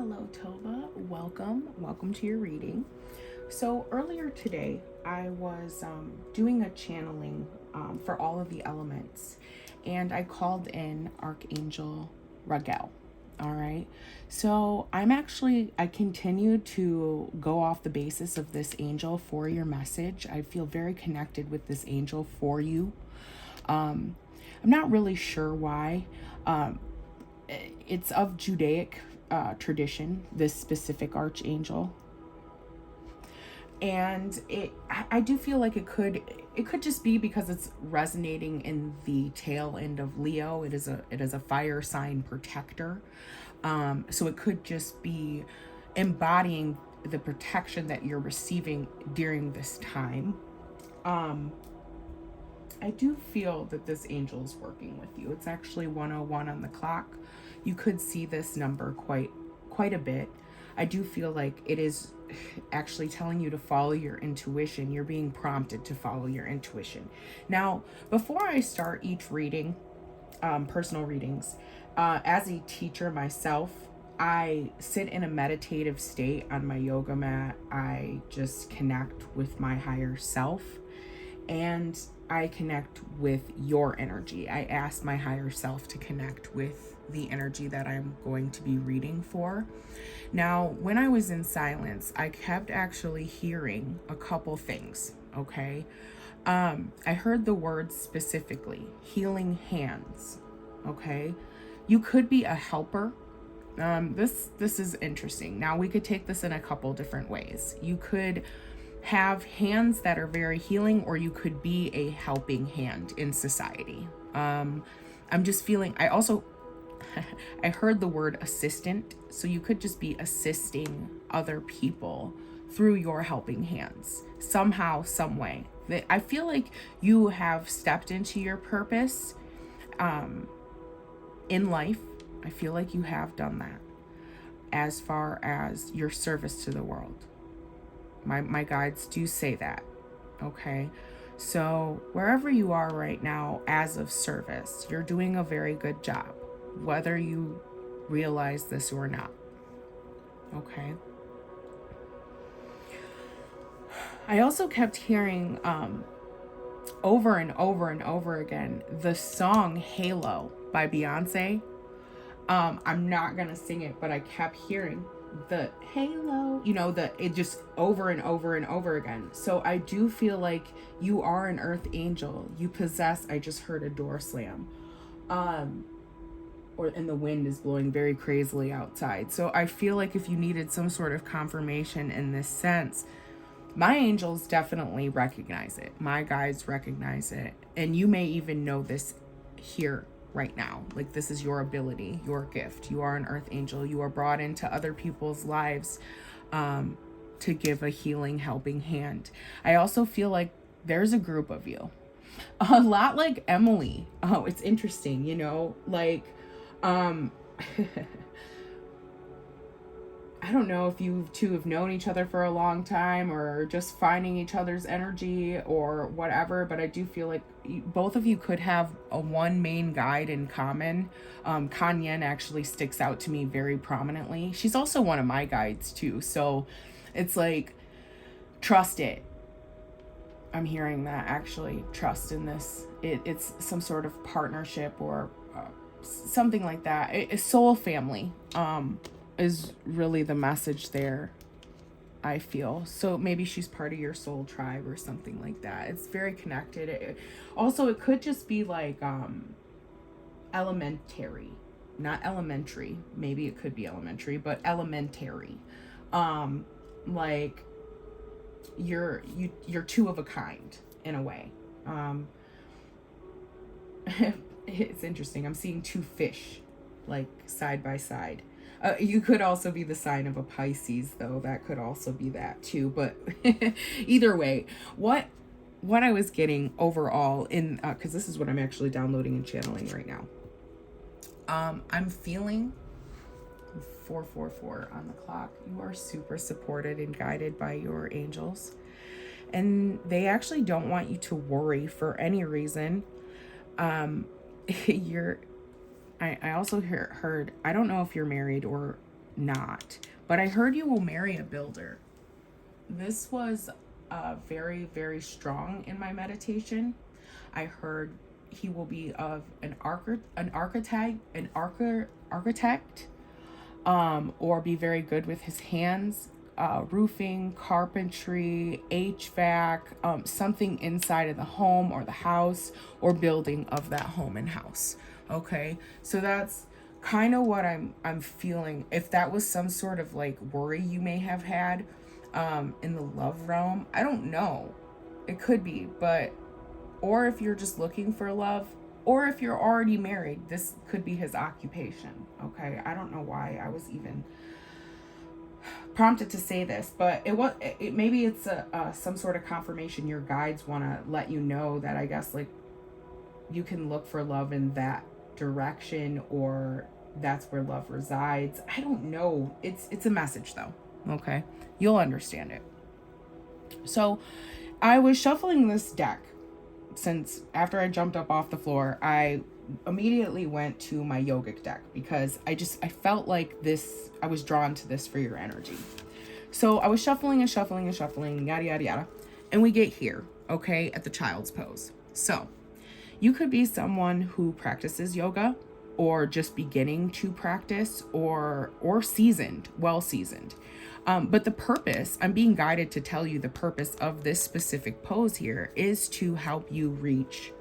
Hello, Tovah. Welcome to your reading. So earlier today, I was doing a channeling for all of the elements, and I called in Archangel Raguel. All right. So I continue to go off the basis of this angel for your message. I feel very connected with this angel for you. I'm not really sure why. It's of Judaic tradition, this specific archangel, and I do feel like it could just be because it's resonating in the tail end of Leo. It is a fire sign protector, so it could just be embodying the protection that you're receiving during this time. I do feel that this angel is working with you. It's actually 101 on the clock. You could see this number quite a bit. I do feel like it is actually telling you to follow your intuition. You're being prompted to follow your intuition. Now, before I start each reading, personal readings, as a teacher myself, I sit in a meditative state on my yoga mat. I just connect with my higher self, and I connect with your energy. I ask my higher self to connect with the energy that I'm going to be reading for. Now, when I was in silence, I kept actually hearing a couple things, okay? I heard the words specifically, healing hands, okay? You could be a helper. This is interesting. Now, we could take this in a couple different ways. You could have hands that are very healing, or you could be a helping hand in society. I'm just feeling, I heard the word assistant, so you could just be assisting other people through your helping hands somehow, some way. I feel like you have stepped into your purpose in life. I feel like you have done that as far as your service to the world. My guides do say that, okay? So wherever you are right now as of service, you're doing a very good job, whether you realize this or not, okay? I also kept hearing over and over and over again the song Halo by Beyonce. I'm not gonna sing it, but I kept hearing the halo, it just over and over and over again. So I do feel like you are an earth angel. You possess, I just heard a door slam. And the wind is blowing very crazily outside. So I feel like if you needed some sort of confirmation in this sense, my angels definitely recognize it. My guides recognize it. And you may even know this here right now. Like, this is your ability, your gift. You are an earth angel. You are brought into other people's lives to give a healing, helping hand. I also feel like there's a group of you, a lot like Emily. Oh, it's interesting, like I don't know if you two have known each other for a long time or just finding each other's energy or whatever, but I do feel like both of you could have a one main guide in common. Kanyen actually sticks out to me very prominently. She's also one of my guides too, so it's like, trust it. I'm hearing that, actually. Trust in this. It's some sort of partnership or something like that. A soul family is really the message there, I feel. So maybe she's part of your soul tribe or something like that. It's very connected. It could just be like elementary, not elementary. Maybe it could be elementary, but elementary. Like you're two of a kind in a way. It's interesting. I'm seeing two fish like side by side. You could also be the sign of a Pisces, though. That could also be that too. But either way, what I was getting overall in, because this is what I'm actually downloading and channeling right now. I'm feeling 444 on the clock. You are super supported and guided by your angels, and they actually don't want you to worry for any reason. I also heard, I don't know if you're married or not. But I heard you will marry a builder. This was very, very strong in my meditation. I heard he will be of an architect, or be very good with his hands, roofing, carpentry, HVAC, something inside of the home or the house or building of that home and house. Okay, so that's kind of what I'm feeling. If that was some sort of like worry you may have had in the love realm, I don't know. It could be, but or if you're just looking for love, or if you're already married, this could be his occupation. Okay, I don't know why I was even prompted to say this, but maybe it's some sort of confirmation. Your guides want to let you know that, I guess, like, you can look for love in that direction, or that's where love resides. I don't know. It's a message though. Okay, you'll understand it. So I was shuffling this deck, since after I jumped up off the floor, I immediately went to my yogic deck, because I felt like this, I was drawn to this for your energy. So I was shuffling and shuffling and shuffling, yada, yada, yada. And we get here, okay, at the child's pose. So you could be someone who practices yoga, or just beginning to practice, or seasoned, well seasoned. But the purpose, I'm being guided to tell you the purpose of this specific pose here is to help you reach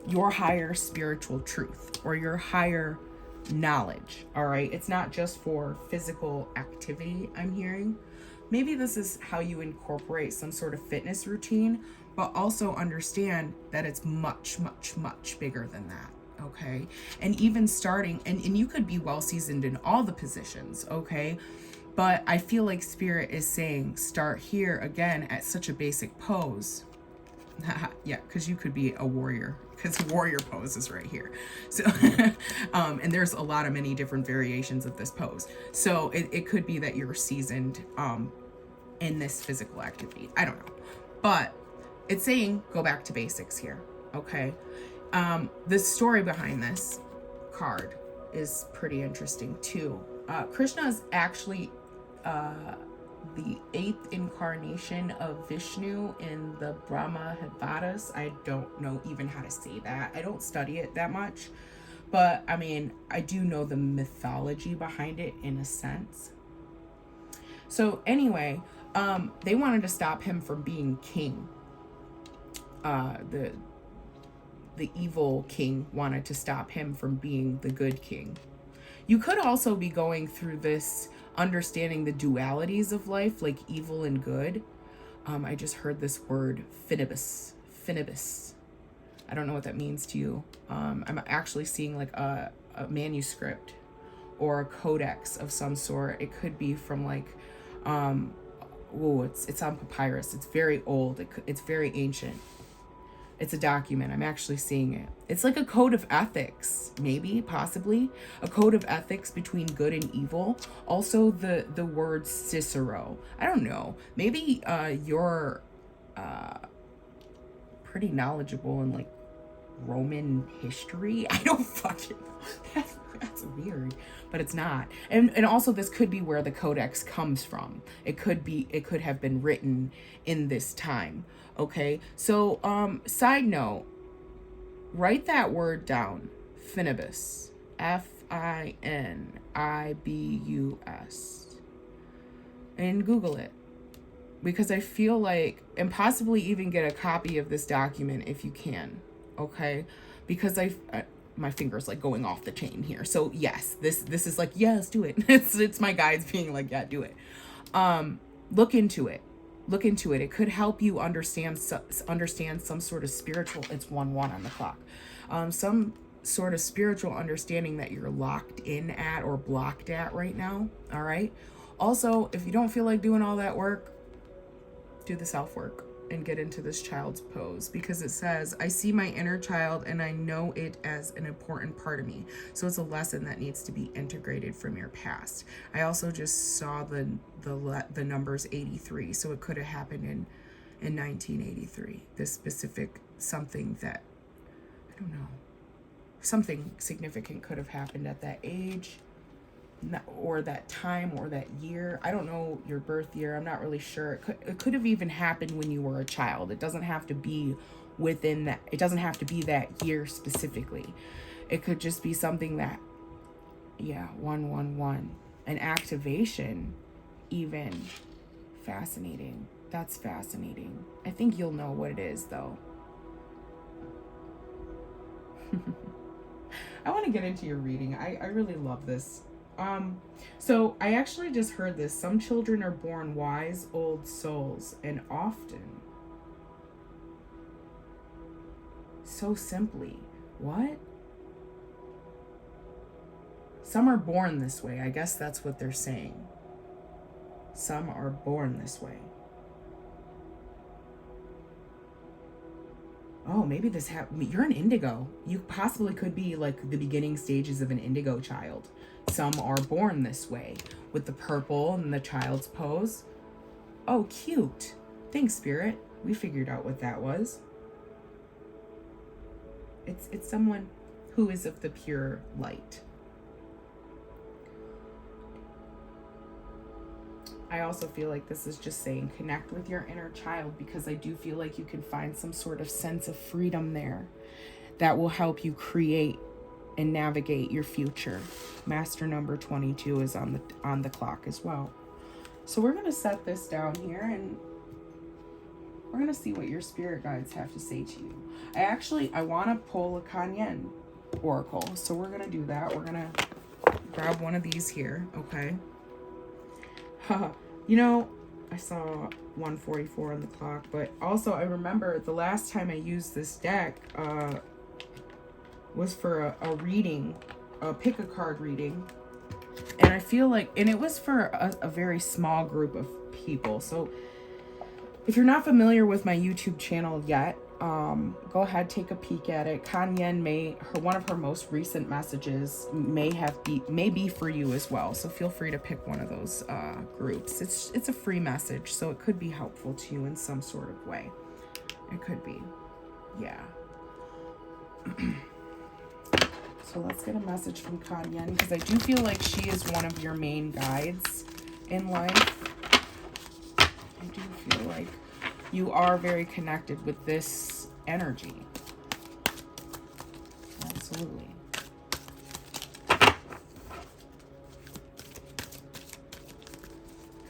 your higher spiritual truth, or your higher knowledge. All right. It's not just for physical activity, I'm hearing. Maybe this is how you incorporate some sort of fitness routine, but also understand that it's much, much, much bigger than that. Okay. And even starting, and you could be well seasoned in all the positions. Okay. But I feel like Spirit is saying, start here again at such a basic pose. Yeah, because you could be a warrior, because warrior pose is right here. So, and there's a lot of many different variations of this pose. So it could be that you're seasoned in this physical activity. I don't know. But it's saying, go back to basics here. Okay. The story behind this card is pretty interesting too. Krishna is actually the 8th incarnation of Vishnu in the Brahma Vedas. I don't know even how to say that. I don't study it that much, but I mean, I do know the mythology behind it in a sense. So anyway, they wanted to stop him from being king. The evil king wanted to stop him from being the good king. You could also be going through this understanding the dualities of life, like evil and good. I just heard this word, finibus. I don't know what that means to you. I'm actually seeing like a manuscript or a codex of some sort. It could be from like, it's on papyrus. It's very old. It's very ancient. It's a document. I'm actually seeing it. It's like a code of ethics, maybe, possibly. A code of ethics between good and evil. Also, the word Cicero. I don't know. Maybe you're pretty knowledgeable in, like, Roman history. I don't fucking know. That's weird, but it's not. And also, this could be where the codex comes from. It could have been written in this time. Okay, so side note, write that word down, finibus, Finibus, and Google it, because I feel like, and possibly even get a copy of this document if you can, okay, because my finger's like going off the chain here. So yes, this is like, yes, do it. It's my guides being like, yeah, do it. Look into it. It could help you understand some sort of spiritual, it's 1-1 on the clock, some sort of spiritual understanding that you're locked in at or blocked at right now. All right. Also, if you don't feel like doing all that work, do the self work and get into this child's pose, because it says, I see my inner child and I know it as an important part of me. So it's a lesson that needs to be integrated from your past. I also just saw the numbers 83. So it could have happened in 1983. This specific something that, I don't know, something significant could have happened at that age. or that time or that year. I don't know your birth year. I'm not really sure. It could have even happened when you were a child. It doesn't have to be within that. It doesn't have to be that year specifically. It could just be something that, yeah, 111. An activation, even. Fascinating. That's fascinating. I think you'll know what it is, though. I want to get into your reading. I really love this. So I actually just heard this. Some children are born wise old souls, and often, so simply, what? Some are born this way. I guess that's what they're saying. Some are born this way. Oh, maybe this you're an indigo. You possibly could be like the beginning stages of an indigo child. Some are born this way with the purple and the child's pose. Oh, cute. Thanks, Spirit. We figured out what that was. It's someone who is of the pure light. I also feel like this is just saying connect with your inner child, because I do feel like you can find some sort of sense of freedom there that will help you create and navigate your future. Master number 22 is on the clock as well. So we're going to set this down here and we're going to see what your spirit guides have to say to you. I want to pull a Kanyen oracle. So we're going to do that. We're going to grab one of these here. Okay. You know, I saw 1:44 on the clock, but also I remember the last time I used this deck was for a reading, a pick a card reading. And I feel like, and it was for a very small group of people. So if you're not familiar with my YouTube channel yet, go ahead, take a peek at it. Kanyen one of her most recent messages may be for you as well. So feel free to pick one of those groups. It's a free message, so it could be helpful to you in some sort of way. It could be, yeah. So let's get a message from Kanyen, because I do feel like she is one of your main guides in life. I do feel like you are very connected with this energy. Absolutely.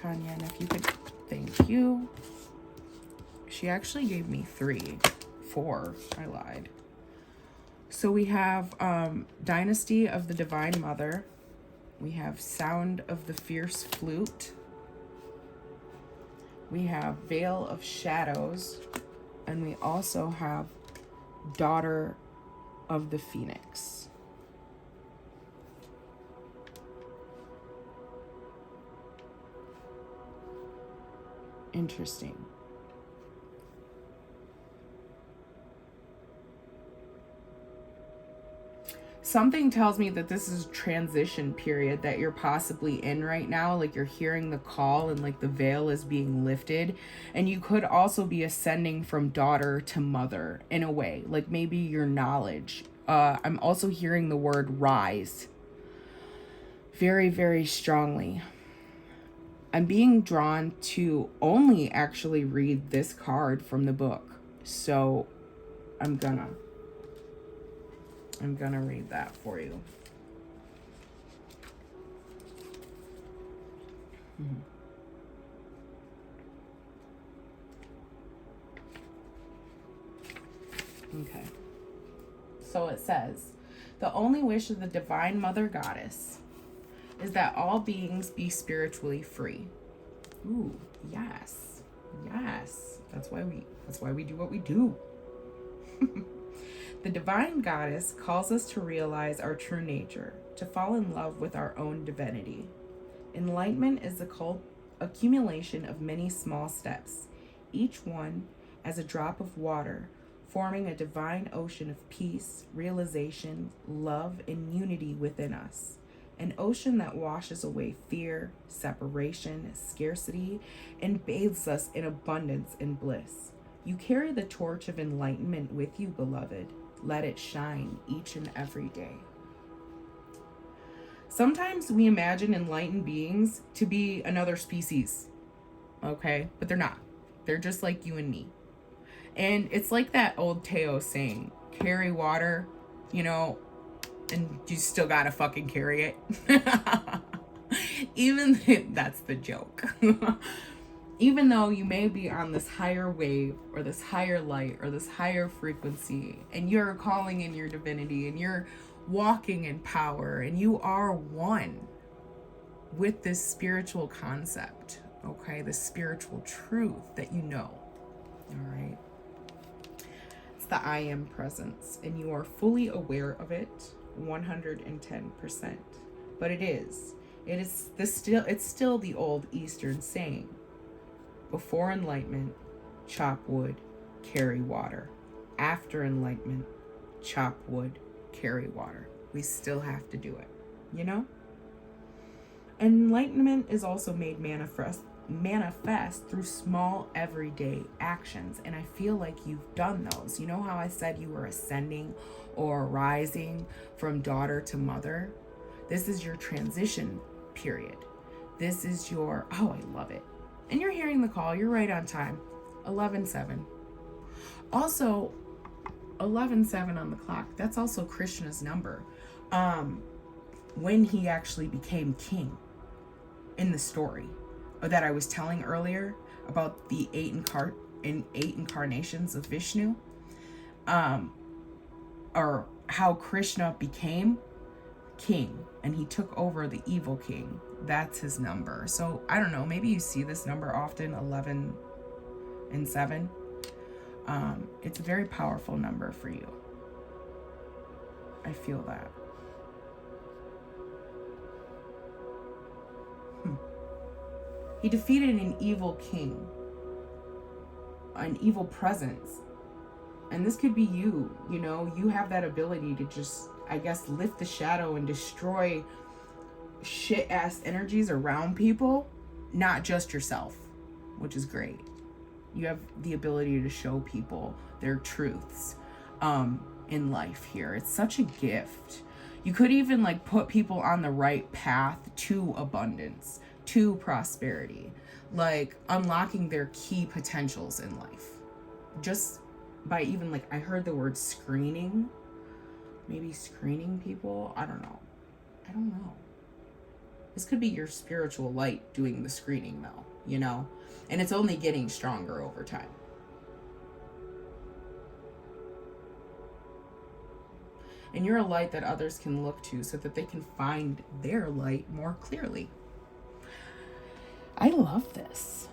Kanyen, if you could, thank you. She actually gave me 4. I lied. So we have Dynasty of the Divine Mother. We have Sound of the Fierce Flute. We have Veil of Shadows, and we also have Daughter of the Phoenix. Interesting. Something tells me that this is a transition period that you're possibly in right now. Like you're hearing the call and like the veil is being lifted. And you could also be ascending from daughter to mother in a way. Like maybe your knowledge. I'm also hearing the word rise very, very strongly. I'm being drawn to only actually read this card from the book. So I'm gonna read that for you. Okay. So it says, the only wish of the Divine Mother Goddess is that all beings be spiritually free. Ooh, yes. Yes. That's why we do what we do. The Divine Goddess calls us to realize our true nature, to fall in love with our own divinity. Enlightenment is the accumulation of many small steps, each one as a drop of water, forming a divine ocean of peace, realization, love, and unity within us. An ocean that washes away fear, separation, scarcity, and bathes us in abundance and bliss. You carry the torch of enlightenment with you, beloved. Let it shine each and every day. Sometimes we imagine enlightened beings to be another species, okay? But they're not. They're just like you and me. And it's like that old Teo saying, carry water, you know, and you still gotta fucking carry it. That's the joke. Even though you may be on this higher wave or this higher light or this higher frequency, and you're calling in your divinity and you're walking in power and you are one with this spiritual concept, okay, this spiritual truth that you know, all right? It's the I am presence, and you are fully aware of it 110%. But it's still the old Eastern saying, before enlightenment, chop wood, carry water. After enlightenment, chop wood, carry water. We still have to do it, you know? Enlightenment is also made manifest through small everyday actions, and I feel like you've done those. You know how I said you were ascending or rising from daughter to mother? This is your transition period. This is your, oh, I love it. And you're hearing the call. You're right on time. 11:07. Also, 11:07 on the clock. That's also Krishna's number. When he actually became king in the story that I was telling earlier about the eight incarnations of Vishnu, or how Krishna became king and he took over the evil king. That's his number. So I don't know, maybe you see this number often, 11 and 7. It's a very powerful number for you. I feel that. He defeated an evil king, an evil presence. And this could be you, you know, you have that ability to just, I guess, lift the shadow and destroy shit ass energies around people, not just yourself, which is great. You have the ability to show people their truths in life here. It's such a gift. You could even like put people on the right path to abundance, to prosperity, like unlocking their key potentials in life. Just by even like, I heard the word screening, maybe screening people. I don't know. This could be your spiritual light doing the screening though, you know, and it's only getting stronger over time. And you're a light that others can look to so that they can find their light more clearly. I love this.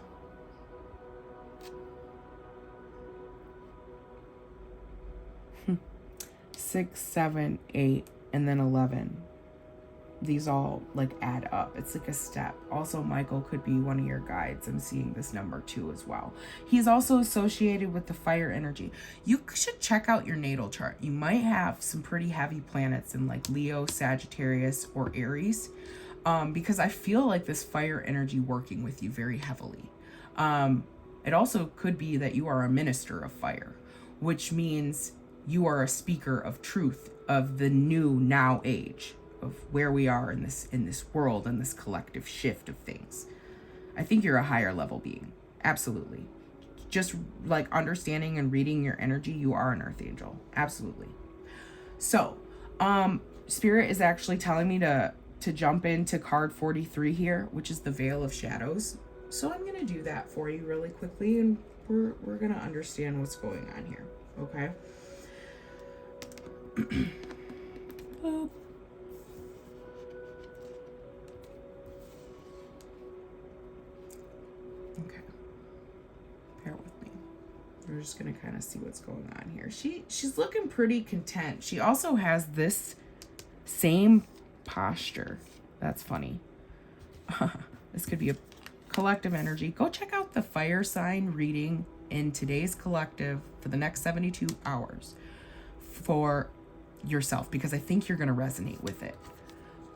Six, 7, 8, and then 11. These all like add up. It's like a step. Also, Michael could be one of your guides. I'm seeing this number 2 as well. He's also associated with the fire energy. You should check out your natal chart. You might have some pretty heavy planets in like Leo, Sagittarius, or Aries. Because I feel like this fire energy working with you very heavily. It also could be that you are a minister of fire, which means you are a speaker of truth, of the new now age, of where we are in this world and this collective shift of things. I think you're a higher level being. Absolutely. Just like understanding and reading your energy, you are an earth angel. Absolutely. So, Spirit is actually telling me to jump into card 43 here, which is the Veil of Shadows. So I'm going to do that for you really quickly, and we're going to understand what's going on here. Okay? Okay. Bear with me. We're just going to kind of see what's going on here. She's looking pretty content. She also has this same posture. That's funny. This could be a collective energy. Go check out the fire sign reading in today's collective for the next 72 hours for yourself, because I think you're going to resonate with it.